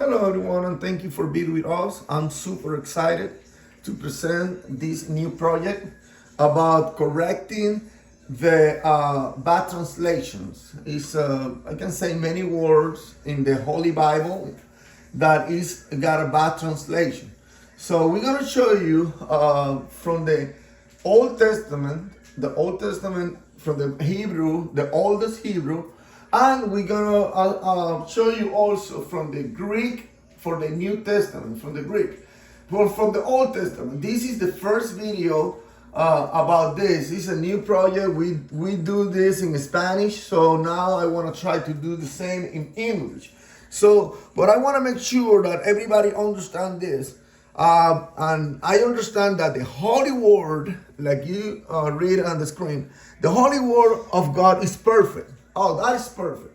Hello, everyone, and thank you for being with us. I'm super excited to present this new project about correcting the bad translations. It's I can say many words in the Holy Bible that is got a bad translation. So we're gonna show you from the Old Testament from the Hebrew, the oldest Hebrew, and we're gonna show you also from the Greek for the New Testament, from the Greek. Well, from the Old Testament. This is the first video about this. It's a new project. We do this in Spanish, so now I want to try to do the same in English. So, but I want to make sure that everybody understand this. And I understand that the Holy Word, like you read on the screen, the Holy Word of God is perfect. Oh, that is perfect.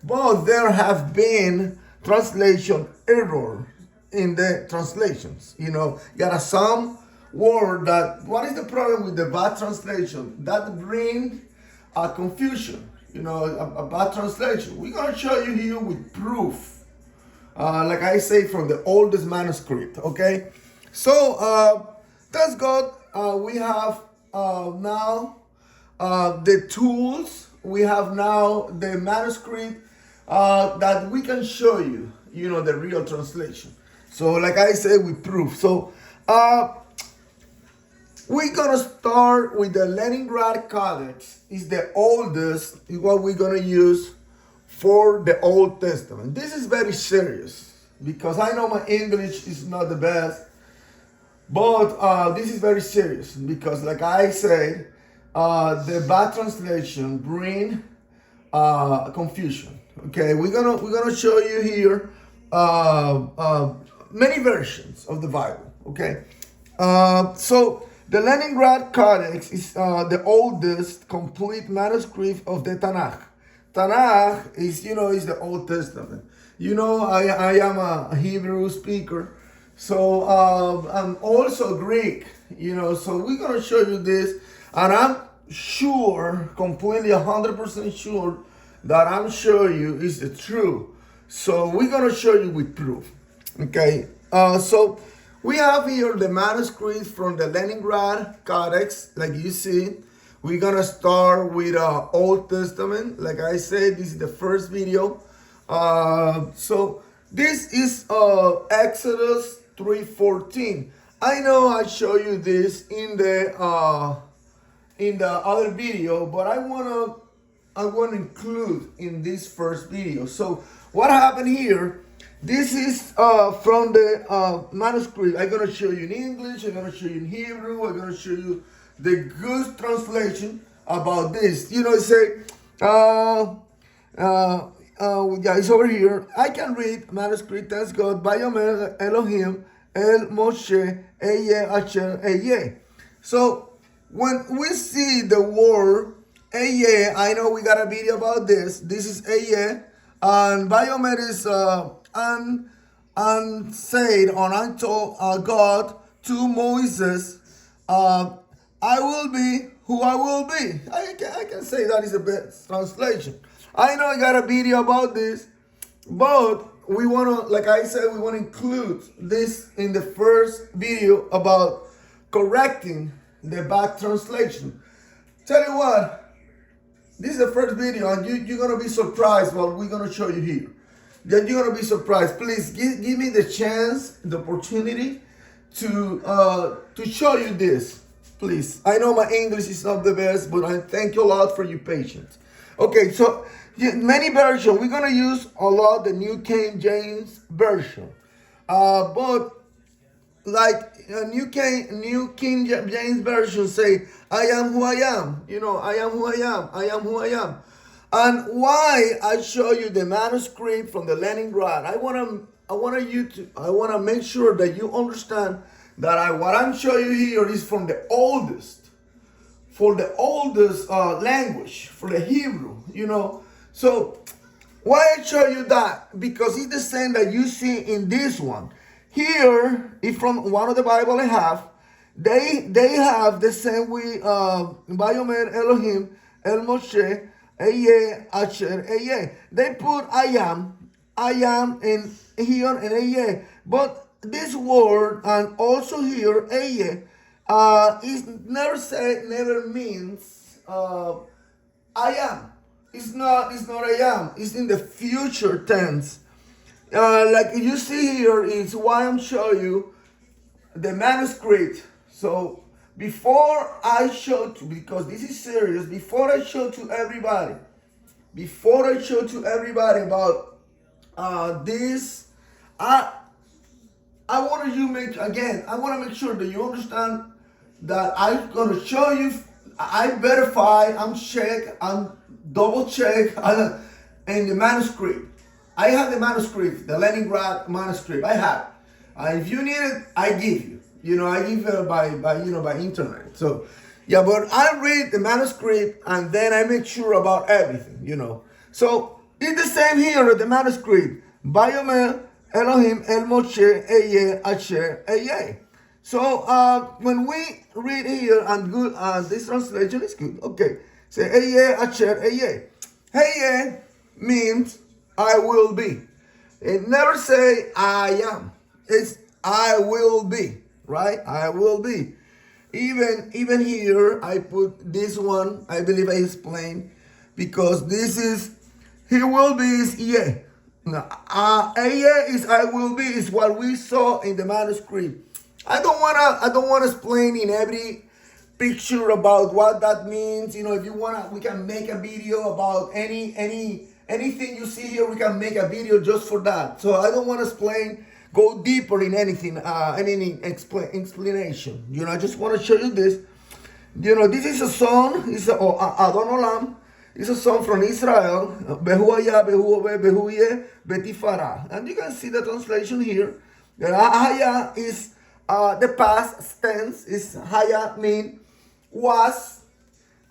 But there have been translation error in the translations. You know, got a some word that, what is the problem with the bad translation? That bring a confusion, you know, a bad translation. We're going to show you here with proof. Like I say, from the oldest manuscript, okay? So, thanks God, we have now the tools, we have now the manuscript that we can show you, you know, the real translation. So, like I said, with proof. So, we're gonna start with the Leningrad Codex. It's the oldest, is what we're gonna use for the Old Testament. This is very serious because I know my English is not the best, but this is very serious because, like I said, the bad translation bring confusion. Okay, we're gonna show you here many versions of the Bible. Okay, so the Leningrad Codex is the oldest complete manuscript of the Tanakh. Tanakh is, you know, is the Old Testament. You know, I am a Hebrew speaker, so I'm also Greek, you know, so we're going to show you this, and I'm sure, completely 100% sure, that I'm showing you is the truth. So we're going to show you with proof, okay? So we have here the manuscript from the Leningrad Codex, like you see. We're gonna start with Old Testament. Like I said, this is the first video. So this is Exodus 3:14. I know I show you this in the other video, but I wanna include in this first video. So what happened here? This is from the manuscript. I'm gonna show you in English. I'm gonna show you in Hebrew. I'm gonna show you the good translation about this. You know, it say, yeah, it's over here. I can read manuscript. Thanks God. Vayomer Elohim El Moshe Eye Asher Eye. So when we see the word Eye, I know we got a video about this. This is Eye, and Vayomer is and said, or I told God to Moses, I will be who I will be. I can say that is the best translation. I know I got a video about this, but we want to, like I said, we want to include this in the first video about correcting the bad translation. Tell you what, this is the first video, and you're going to be surprised what we're going to show you here. Then you're going to be surprised. Please give me the chance, the opportunity to show you this. Please. I know my English is not the best, but I thank you a lot for your patience. Okay, so many versions. We're going to use a lot the New King James Version. But like New King James Version say, I am who I am. You know, I am who I am. I am who I am. And why I show you the manuscript from the Leningrad, I want to make sure that you understand that what I'm showing you here is from the oldest, for the oldest language, for the Hebrew, you know. So why I show you that? Because it's the same that you see in this one. Here is from one of the Bible I have. They have the same way. Vayomer Elohim El Moshe Eye Asher Eye. They put I am I am, and here and Eye. But this word and also here Eye is never means I am. It's not I am. It's in the future tense. Like you see here is why I'm showing you the manuscript. So before I show to, because this is serious, before I show to everybody about this, I want you I want to make sure that you understand that I'm gonna show you. I verify, I'm check, I'm double check, in the manuscript. I have the manuscript, the Leningrad manuscript. I have. If you need it, I give you. I give by internet. So, yeah, but I read the manuscript and then I make sure about everything. So it's the same here at the manuscript. Bayomer Elohim El Moshe Eye Asher Eye. So when we read here and good, this translation is good. Okay, say Eye Asher Eye. Eye means I will be. It never say I am. It's I will be, right? I will be. Even here, I put this one. I believe I explained because this is he will be is yeah. Is I will be is what we saw in the manuscript. I don't wanna explain in every picture about what that means. If you wanna, we can make a video about anything you see here. We can make a video just for that. So I don't want to go deeper in anything, any explanation. I just want to show you this. This is a song. It's Adon Olam. It's a song from Israel. Behuaya, Behuove, Behuye, Betifara. And you can see the translation here. The Haya is the past tense. Is Haya mean was.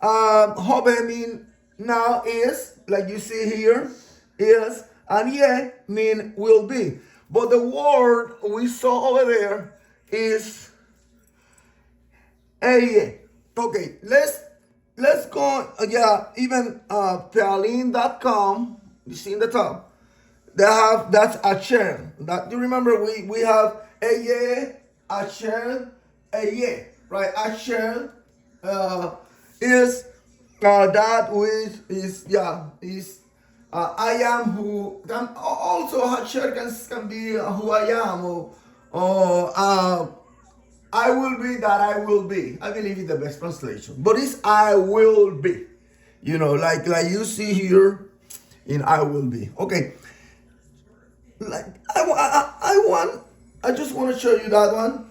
Hobe mean now is, like you see here, is, and Ye mean will be. But the word we saw over there is Eye. Okay, let's go. Even Pealim.com, you see in the top, that's Asher. That you remember we have Eye, Asher, Eye, right? Asher is that which is I am who. Also Asher can be who I am, or I will be that I will be. I believe it's the best translation. But it's I will be. Like you see here in I will be. Okay. Like I just want to show you that one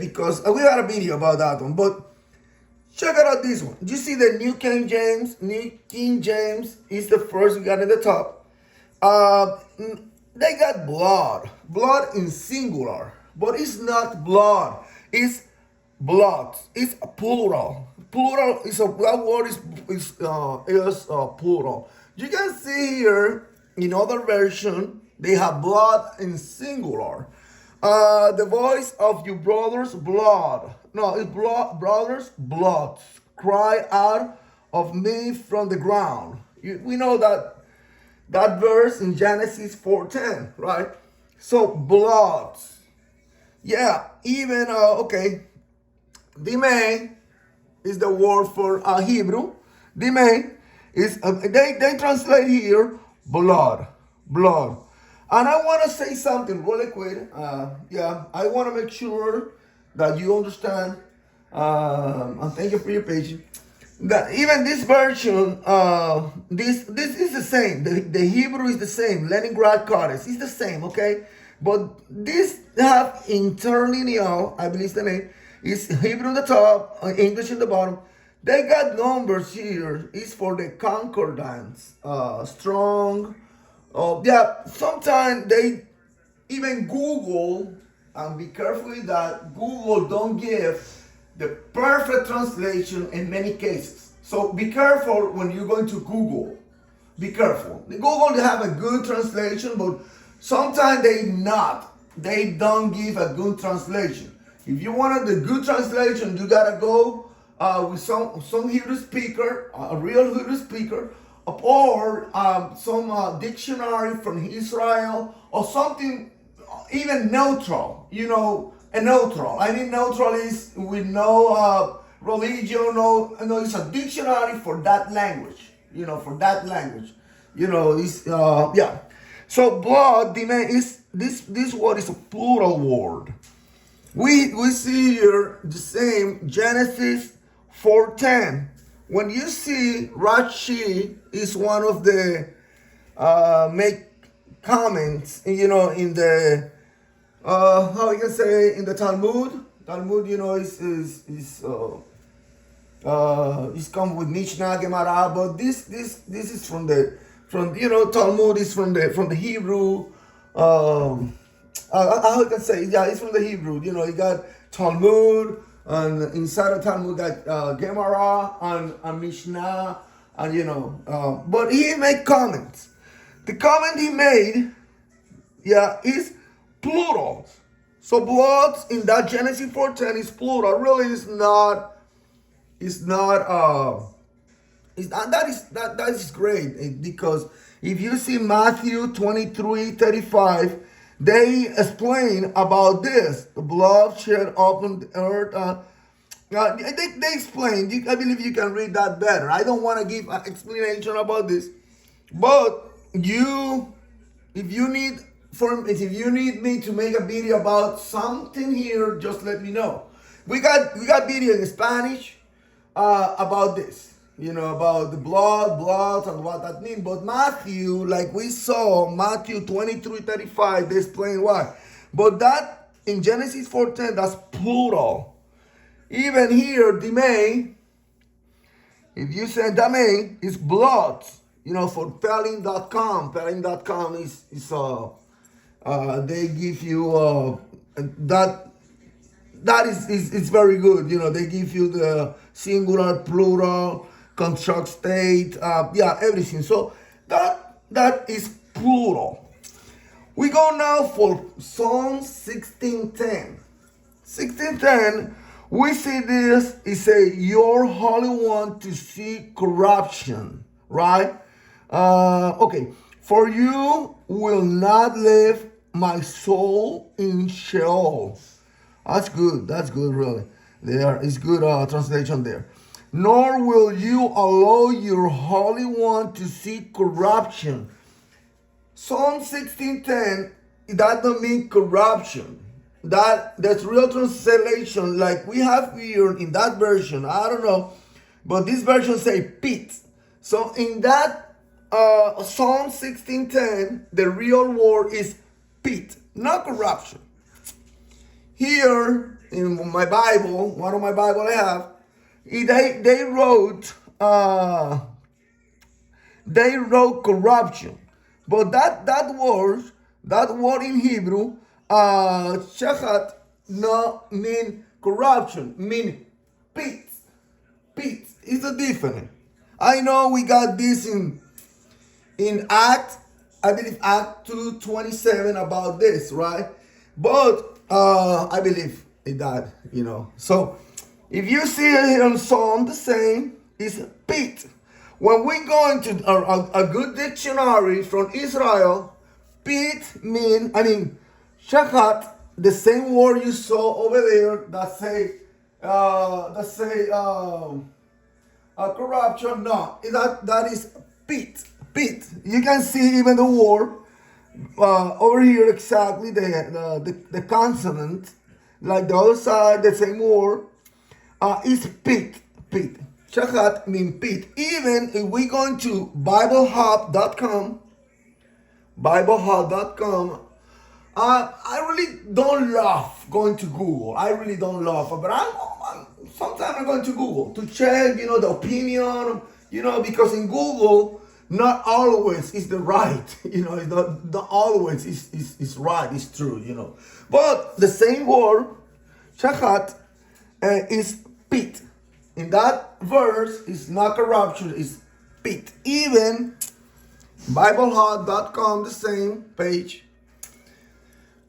because we had a video about that one. But check out this one. You see the New King James? New King James is the first we got at the top. They got blood. Blood in singular. But it's not blood. It's blood. It's plural. Plural is that word is plural. You can see here in other version they have blood in singular. The voice of your brother's blood. No, it's brothers' blood. Cry out of me from the ground. We know that verse in Genesis 4:10, right? So blood. Yeah, even okay. Dime is the word for Hebrew. Dime is they translate here blood. And I want to say something really quick. I want to make sure that you understand. And thank you for your patience. That even this version, this is the same. The Hebrew is the same. Leningrad Codex is the same, okay? But this have interlineal, I believe the name, is Hebrew on the top, English in the bottom. They got numbers here. It's for the concordance, strong. Sometimes they even Google, and be careful with that. Google don't give the perfect translation in many cases. So be careful when you're going to Google. Be careful. The Google they have a good translation, but sometimes they don't give a good translation. If you wanted the good translation, you gotta go with some Hebrew speaker, a real Hebrew speaker, or some dictionary from Israel or something, even neutral. A neutral. I mean, neutral is with no religion. No, it's a dictionary for that language. For that language. It's yeah. So blood, demand is this word is a plural word. We see here the same Genesis 4:10. When you see Rashi is one of the make comments, in the how you can say in the Talmud. Talmud, is come with Mishnah, Gemara, but this is from Talmud is from the Hebrew. How can I say? Yeah, it's from the Hebrew. You got Talmud, and inside of Talmud got Gemara and Mishnah, and but he made comments. The comment he made, is plural. So blood in that Genesis 4:10 is plural. Really, it's not. That is great, because if you see Matthew 23:35, they explain about this. The blood shed upon the earth. They explain. I believe you can read that better. I don't want to give an explanation about this, but if you need me to make a video about something here, just let me know. We got video in Spanish about this, about the blood and what that means. But Matthew, like we saw, Matthew 23:35, they explain why. But that in Genesis 4:10, that's plural. Even here, Dime, if you say Dame, it's blood. For Pelling.com. Pelling.com is they give you that is very good. They give you the singular, plural, construct state, everything. So that is plural. We go now for Psalm 16:10. 16:10, we see this. It say, "Your Holy One to see corruption," right? Okay. "For you will not leave my soul in Sheol." That's good. That's good, really. It's good translation there. "Nor will you allow your Holy One to see corruption." Psalm 16:10, that don't mean corruption. That's real translation, like we have here in that version. I don't know, but this version say pit. So in that Psalm 16:10, the real word is pit, not corruption. Here in my Bible, one of my Bible I have, they wrote corruption, but that word in Hebrew, shachat, no mean corruption, mean pit. Pit is a different. I know we got this in Act, I believe Act 2:27 about this, right? But I believe it died, So if you see it here on Psalm, the same is pit. When we go into a good dictionary from Israel, pit shachat, the same word you saw over there that say corruption. No, that is pit. Pit. You can see even the word over here exactly the consonant, like the other side, the same word is pit. Pit. Shachat mean pit. Even if we go into BibleHub.com, I really don't love going to Google. I really don't love, but sometimes I'm going to Google to check, the opinion, because in Google, not always is the right, it's not always is right, it's true, But the same word, shachat, is pit. In that verse, it's not corruption, it's pit. Even BibleHub.com, the same page,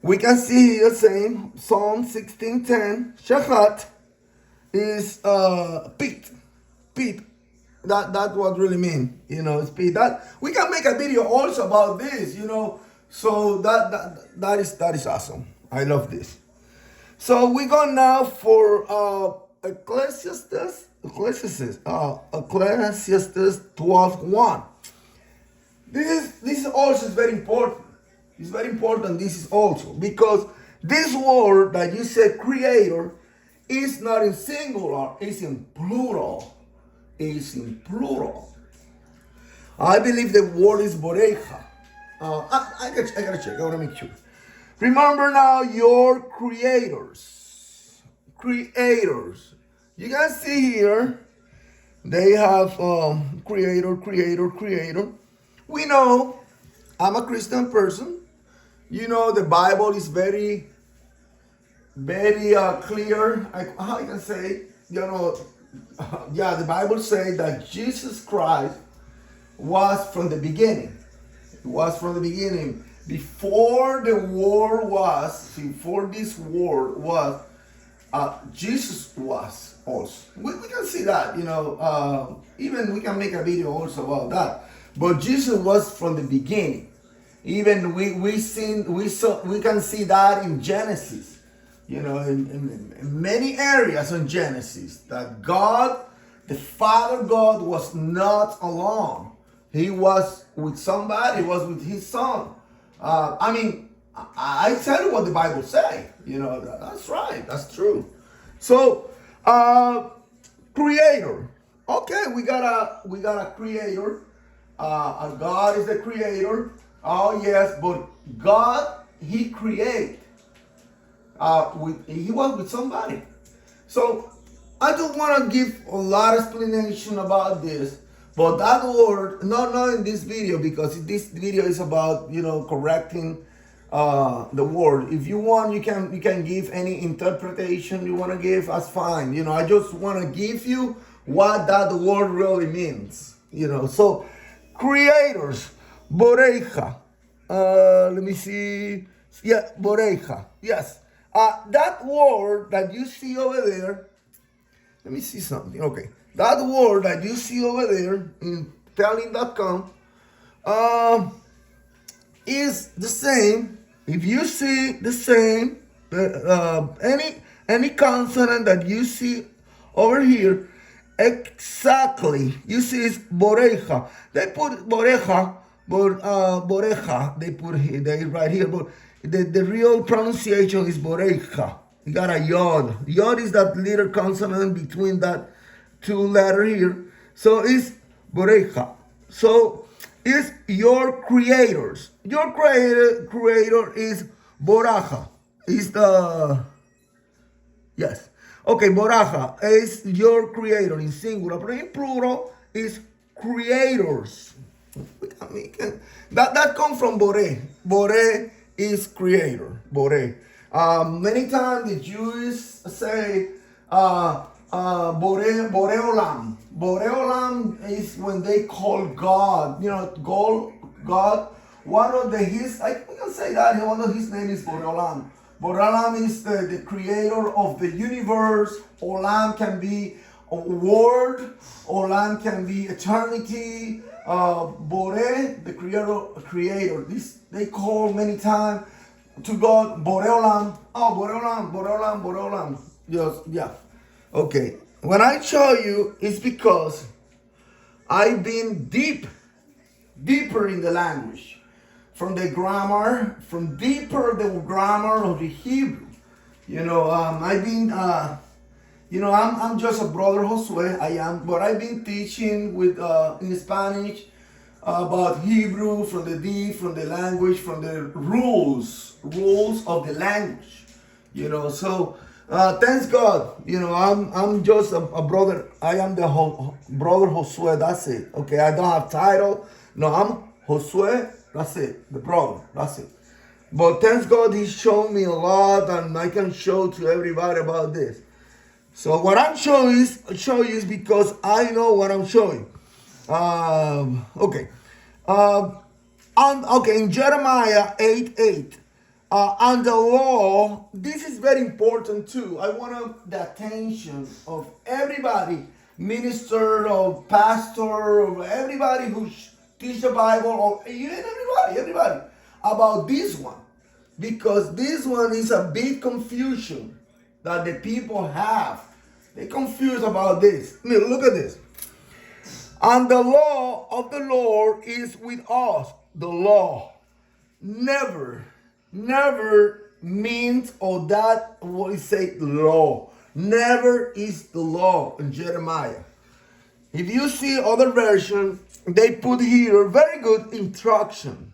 we can see the same Psalm 16:10. Shachat is pit. Pit. That's what really mean. Speed. That we can make a video also about this. So that is awesome. I love this. So we go now for Ecclesiastes 12:1. This also is very important. It's very important. This is also because this word that you say creator is not in singular, it's in plural. It's in plural. I believe the word is boreja. I gotta check. I wanna make sure. Remember now your creators. Creators. You can see here they have creator. We know I'm a Christian person. The Bible is very, very clear. How I can say, the Bible says that Jesus Christ was from the beginning. It was from the beginning. Before this world was, Jesus was also. We can see that, even we can make a video also about that. But Jesus was from the beginning. Even we can see that in Genesis, in many areas in Genesis, that God, the Father God, was not alone. He was with somebody. He was with his son. I tell you what the Bible say. That's right. That's true. So, creator. Okay, we got a creator. God is the creator. Oh yes, but God, He created. He was with somebody. So I don't want to give a lot of explanation about this, but that word, not in this video, because this video is about correcting the word. If you want, you can give any interpretation you want to give. That's fine. I just want to give you what that word really means. So creators, boreja. Let me see. Yeah, boreja. Yes. That word that you see over there. Let me see something. Okay. That word that you see over there in telling.com is the same. If you see the same, any consonant that you see over here, exactly, you see it's boreja. They put boreja, but boreja, they put here, they right here, but the real pronunciation is boreja. You got a yod. Yod is that little consonant between that two letters here. So it's boreja. So it's your creators. Your creator is boraja. Is the yes. Okay, boraja is your creator in singular, but in plural is creators. That comes from bore. Bore is creator. Bore. Many times the Jews say bore olam. Bore olam is when they call God. God. One of his, I can say that one of his name is Bore olam. Bore olam is the creator of the universe. Olam can be a word. Olam can be eternity. Bore, the creator. This they call many times to God Bore olam. Oh, Bore olam, Bore olam, Bore olam. Yes, yeah. Okay. When I show you, it's because I've been deeper in the language. From the grammar, from deeper the grammar of the Hebrew. I've been, I'm just a brother Josue, I am, but I've been teaching in Spanish about Hebrew from the language, from the rules of the language. So thanks God. I'm just a brother. I am the brother Josue. That's it. Okay, I don't have title. No, I'm Josue. That's it. The brother. That's it. But thanks God, He's shown me a lot, and I can show to everybody about this. So what I'm show you is because I know what I'm showing. Okay. In Jeremiah 8:8. On the law, this is very important too. I want the attention of everybody minister or pastor or everybody who teach the Bible, or even everybody about this one, because this one is a big confusion that the people have. They confused about this. I mean, look at this. And the law of the Lord is with us. The law never means, or that what we say law. Never is the law in Jeremiah. If you see other versions, they put here very good instruction.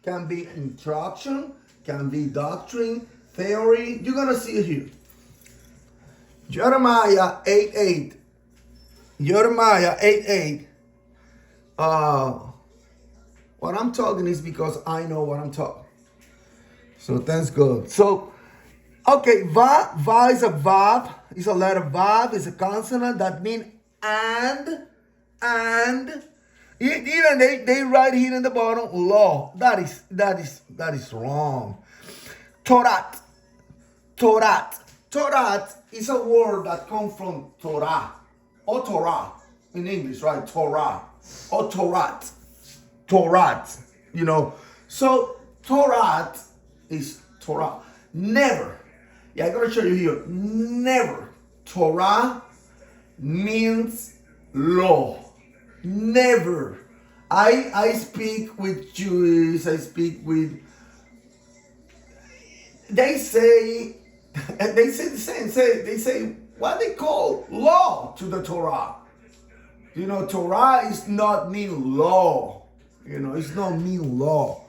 Can be instruction, can be doctrine, theory. You're gonna see it here. Jeremiah 8:8. Jeremiah 8:8. What I'm talking is because I know what I'm talking. So thanks God. So, okay, va is a verb. It's a letter verb. It's a consonant that means and. Even they write here in the bottom law. That is wrong. Torah is a word that comes from Torah or Torah in English, right? Torah or Torah. You know. So Torah is Torah. Never. Yeah, I'm gonna show you here. Never. Torah means law. Never. I speak with Jews. I speak with. They say the same. They say what they call law to the Torah. You know, Torah is not mean law. You know, it's not mean law.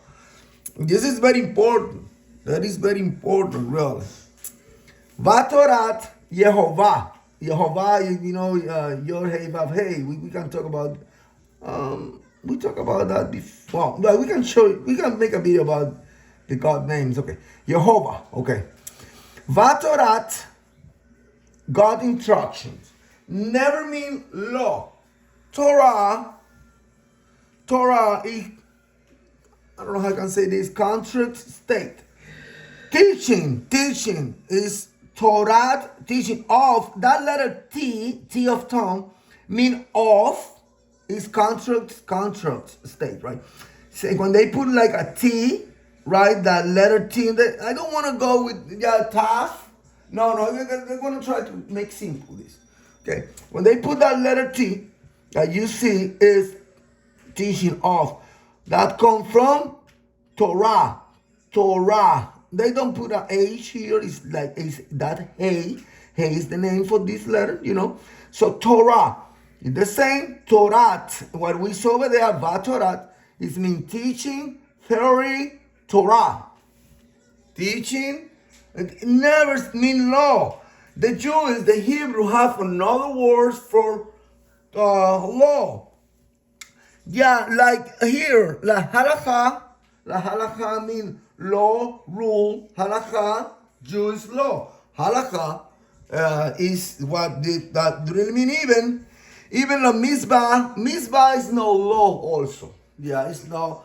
This is very important. That is very important, really. Vatorat Yehovah. Yehovah, you know, Yod Hey Vav Hey. We can talk about. We talk about that before. Well, we can show. We can make a video about the God names. Okay, Yehovah. Okay, Vatorat, God instructions. Never mean law. Torah is, I don't know how I can say this, contract state. Teaching is Torah, teaching of, that letter T of tongue, mean of, is contract state, right? So when they put like a T, right, that letter T, I don't want to go with taf. No, they're going to try to make simple this. Okay, when they put that letter T, that you see is teaching of. That come from Torah. They don't put an H here. It's like it's that hey. Hey is the name for this letter, you know. So Torah. It's the same Torah. What we saw over there, Vatorat, is mean teaching, theory, Torah. Teaching, it never mean law. The Jews, the Hebrew have another word for law. Yeah, like here, la halakha. La halakha means law, rule. Halakha, Jewish law. Halakha is what that really mean even the Mizbah. Mizbah is no law also. Yeah, it's no.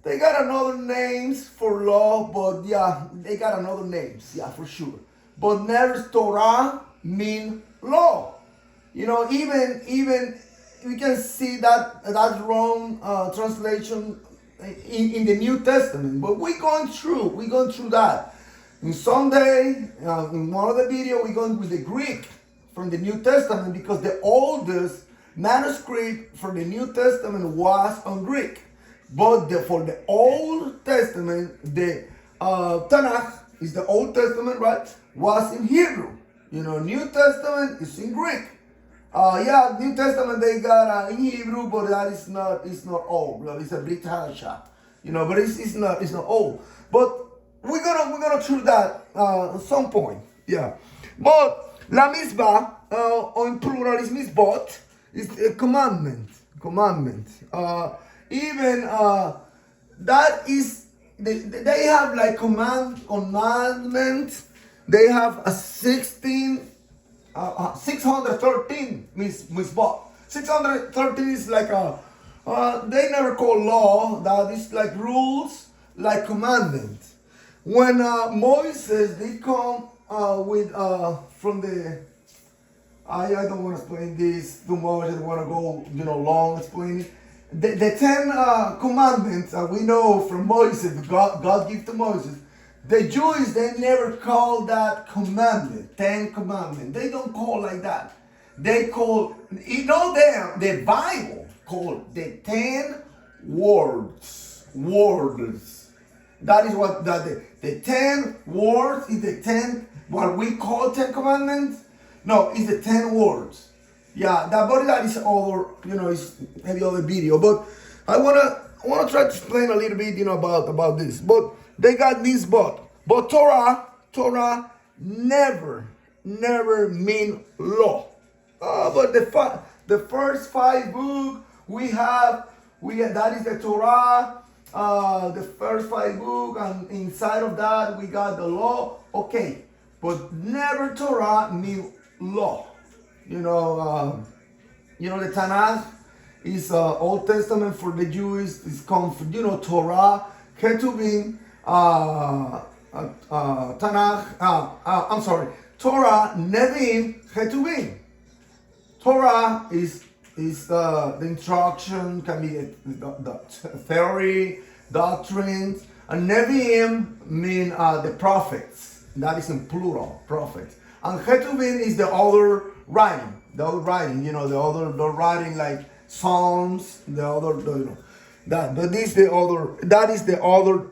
They got another names for law, but yeah, they got another names. Yeah, for sure. But never Torah mean law. You know, even we can see that wrong translation in the New Testament. But we're going through that. In Sunday, in one of the videos, we're going with the Greek from the New Testament, because the oldest manuscript for the New Testament was on Greek. But for the Old Testament, the Tanakh is the Old Testament, right? Was in Hebrew. You know, New Testament is in Greek. New Testament they got in Hebrew, but that is not. It's not old. It's a Brit Hadashah. You know, but it's not old. But we're gonna treat that at some point. Yeah. But la mitzvah, or in plural is mitzvot, is a commandment. Even that is they have like commandments. They have a 613 mitzvot. 613 is like they never call law. That is like rules, like commandments. When Moses they come with from the I don't want to explain this too much. I don't want to go, long explaining. The Ten Commandments we know from Moses, God gave to Moses. The Jews, they never call that commandment, Ten Commandments. They don't call like that. They call, the Bible called the 10 words. Words. That is what the 10 words is the 10, what we call 10 Commandments. No, it's the 10 words. Yeah, that is other, it's maybe other video. But I wanna try to explain a little bit, about this. But they got this but Torah never mean law. But the first 5 books we have that is the Torah. The first 5 books, and inside of that we got the law. Okay, but never Torah mean law. The Tanakh is Old Testament for the Jews. It's come from, Torah, Ketuvim, Tanakh. I'm sorry, Torah, Nevi'im, Ketuvim. Torah is the instruction, can be the theory, doctrines, and Nevi'im mean the prophets. That is in plural, prophets. And Ketuvim is the other writing. The other writing like Psalms, that. But this the other. That is the other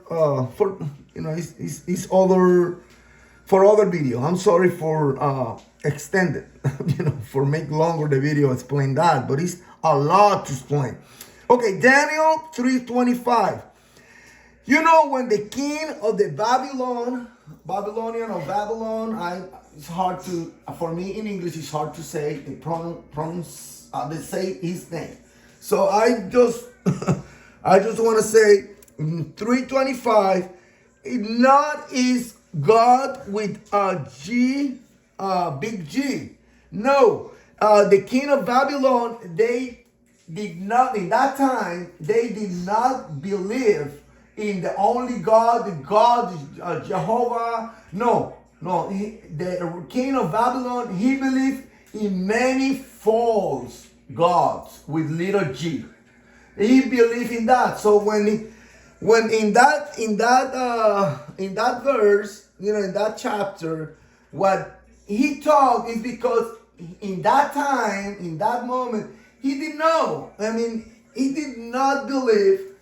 for it's other for other video. I'm sorry for extended, for make longer the video explain that, but it's a lot to explain. Okay, Daniel 3:25. When the king of the Babylonian of Babylon, it's hard to, for me in English, it's hard to say, they say his name. So I just want to say 3:25, not is God with a G, big G. No, the king of Babylon, they did not, in that time, they did not believe in the only God, the God Jehovah. No, the king of Babylon, he believed in many false gods with little g. He believed in that. So when in that verse, in that chapter, what he talked is because in that time, in that moment, he didn't know. He did not believe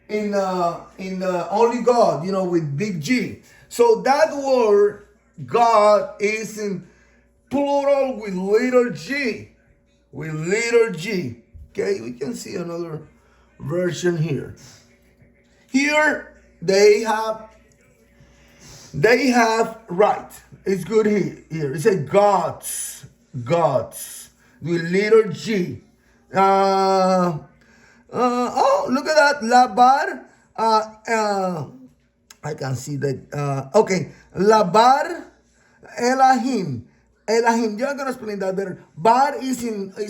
in the only God, with big G. So that word God is in plural with little g. With little g. Okay, we can see another version here. Here they have right. It's good here. It says gods with little g. Oh, look at that. Labar. I can see that. Okay. Labar Elahim. Elahim. You're going to explain that better. Bar is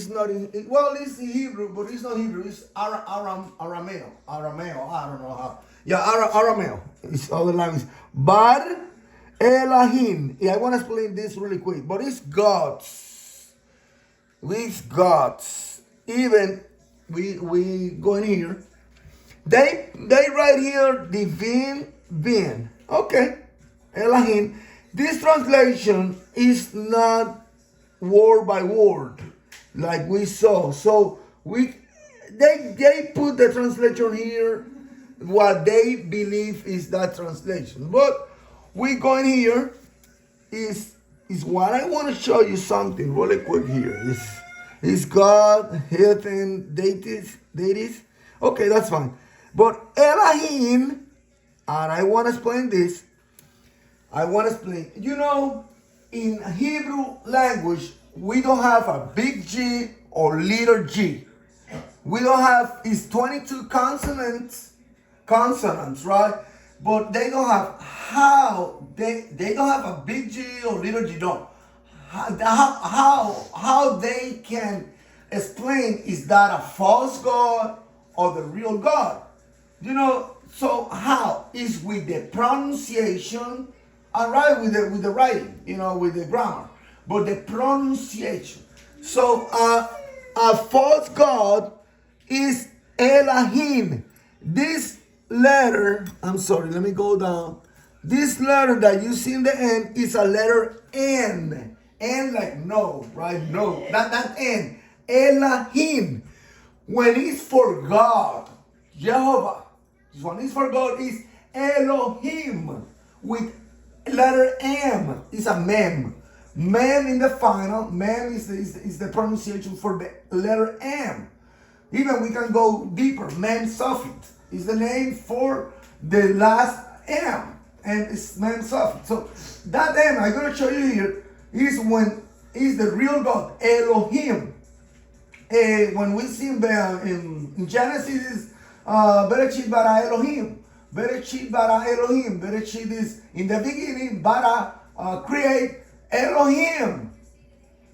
not in, it's Hebrew, but it's not Hebrew. It's Arameo. I don't know how. Yeah, Arameo. It's other language. Bar Elahim. Yeah, I want to explain this really quick. But it's gods. With gods. Even we go in here. They write here divine being. Okay. Elohim. This translation is not word by word like we saw. So they put the translation here, what they believe is that translation. But we go in here is what I want to show you something really quick here. Is God, heathen, deities. Okay, that's fine. But Elohim, and I want to explain this. In Hebrew language, we don't have a big G or little g. We don't have, it's 22 consonants, right? But they don't have they don't have a big G or little g, no. How they can explain is that a false God or the real God? So how is with the pronunciation, all right, with the writing, with the grammar. but the pronunciation. So a false god is Elohim. This letter, I'm sorry, let me go down. This letter that you see in the end is a letter N. N like no, right? No, not N. Elohim. When it's for God, Jehovah. When it's for God, is Elohim. With letter M. It's a mem. Mem in the final. Mem is the pronunciation for the letter M. Even we can go deeper. Mem suffix is the name for the last M. And it's mem suffix. So that M I'm going to show you here is when is the real God, Elohim. When we see in Genesis, Bereshit bara Elohim. Bereshit bara Elohim. Bereshit is in the beginning, bara create Elohim.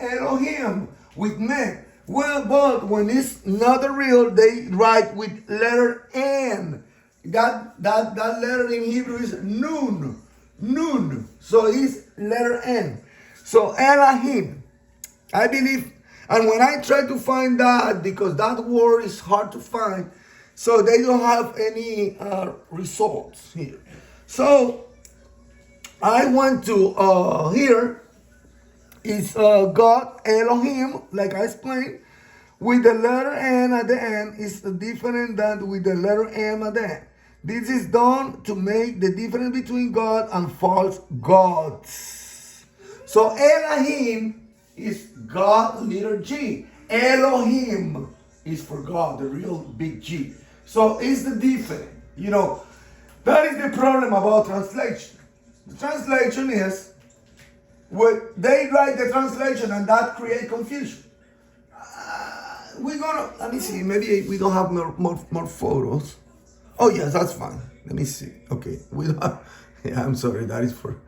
Elohim with men. Well, but when it's not the real, they write with letter N. That letter in Hebrew is Nun. Nun. So it's letter N. So Elohim. I believe, and when I try to find that, because that word is hard to find, so they don't have any results here. So I went to here is God Elohim, like I explained, with the letter N at the end is different than with the letter M at the end. This is done to make the difference between God and false gods. So Elohim is God, little g. Elohim is for God, the real big G. So it's the difference. You know, that is the problem about translation. The translation is, they write the translation and that create confusion. We're gonna, let me see, maybe we don't have more photos. Oh yes, that's fine. Let me see. Okay, we don't have, yeah, I'm sorry, that is for,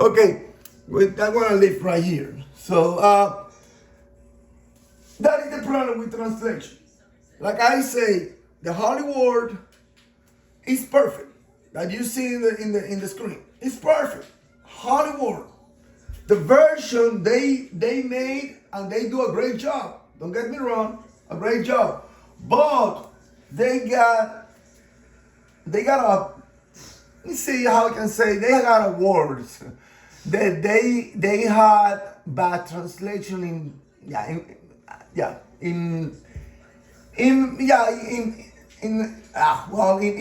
okay, I'm gonna leave right here. So, that is the problem with translation. Like I say, the Holy Word is perfect. That you see in the screen. It's perfect. Holy Word. The version they made, and they do a great job. Don't get me wrong, a great job. But they got a, let me see how I can say, they got a words that they had bad translation in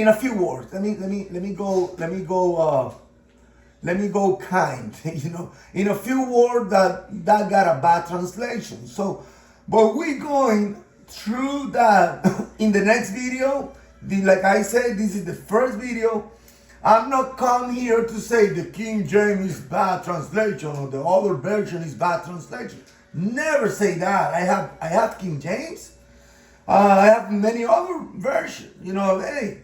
a few words. Let me go kind, you know, in a few words that got a bad translation. So, but we're going through that in the next video. Like I said, this is the first video. I'm not come here to say the King James is bad translation or the other version is bad translation. Never say that. I have King James. I have many other versions. You know, hey,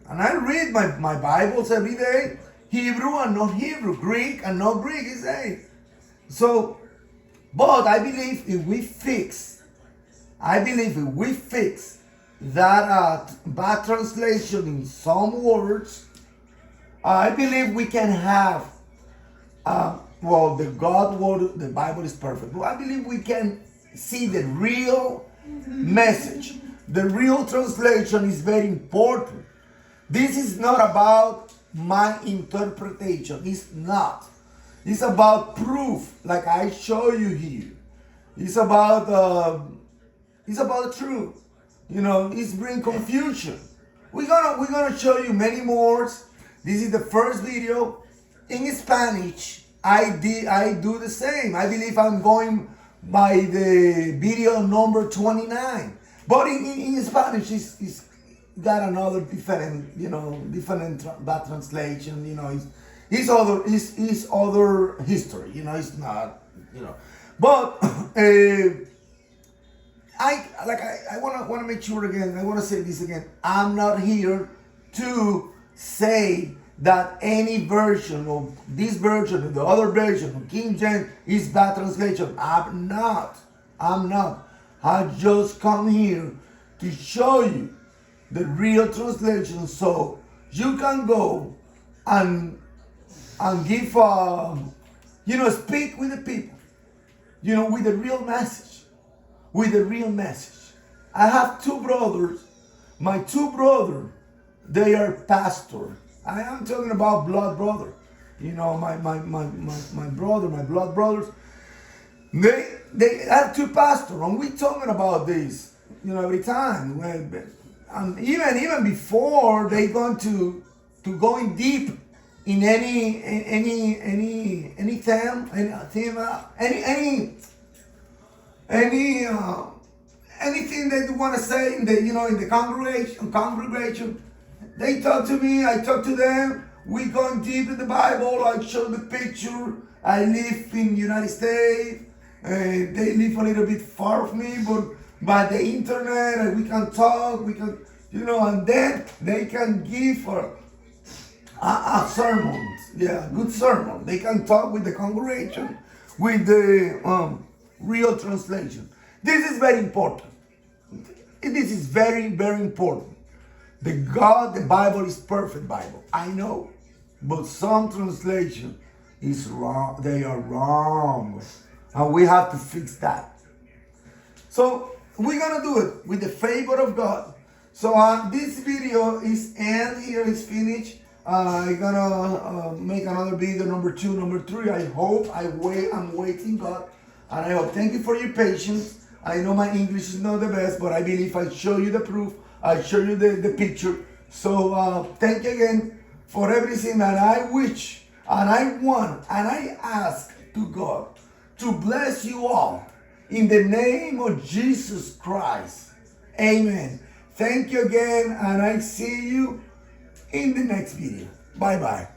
and I read my Bibles every day. Hebrew and not Hebrew, Greek and not Greek is hey. So, but I believe if we fix that bad translation in some words, I believe we can have, the God word, the Bible is perfect. But I believe we can see the real message. The real translation is very important. This is not about my interpretation. It's not. It's about proof, like I show you here. It's about the truth. You know, it's bring confusion. We're gonna show you many more. This is the first video in Spanish. I do the same. I believe I'm going by the video number 29. But in Spanish, it's got another different bad translation. You know, it's other history. You know, it's not. You know, but I wanna make sure again. I wanna say this again. I'm not here to say that any version of this version or the other version of King James is bad translation. I'm not. I just come here to show you the real translation so you can go and give speak with the people. with the real message. With the real message. I have two brothers. My two brothers, they are pastors. I am talking about blood brother. My brother, my blood brothers. They have two pastors, and we talking about this, every time. And even before they going to going deep in any theme, anything that you want to say in the congregation. They talk to me, I talk to them. We going deep in the Bible. I show the picture. I live in the United States. They live a little bit far from me, but by the internet, and we can talk. We can, and then they can give a sermon. Yeah, good sermon. They can talk with the congregation, with the real translation. This is very important. This is very, very important. The Bible is perfect Bible. I know. But some translation is wrong. They are wrong. And we have to fix that. So we're going to do it with the favor of God. So this video is end here. It's finished. I'm going to make another video, number 2, number 3. I hope. I'm waiting, God. And I hope. Thank you for your patience. I know my English is not the best, but I believe I show you the proof. I show you the picture. So thank you again for everything. And I wish, and I want, and I ask to God to bless you all in the name of Jesus Christ. Amen. Thank you again, and I see you in the next video. Bye-bye.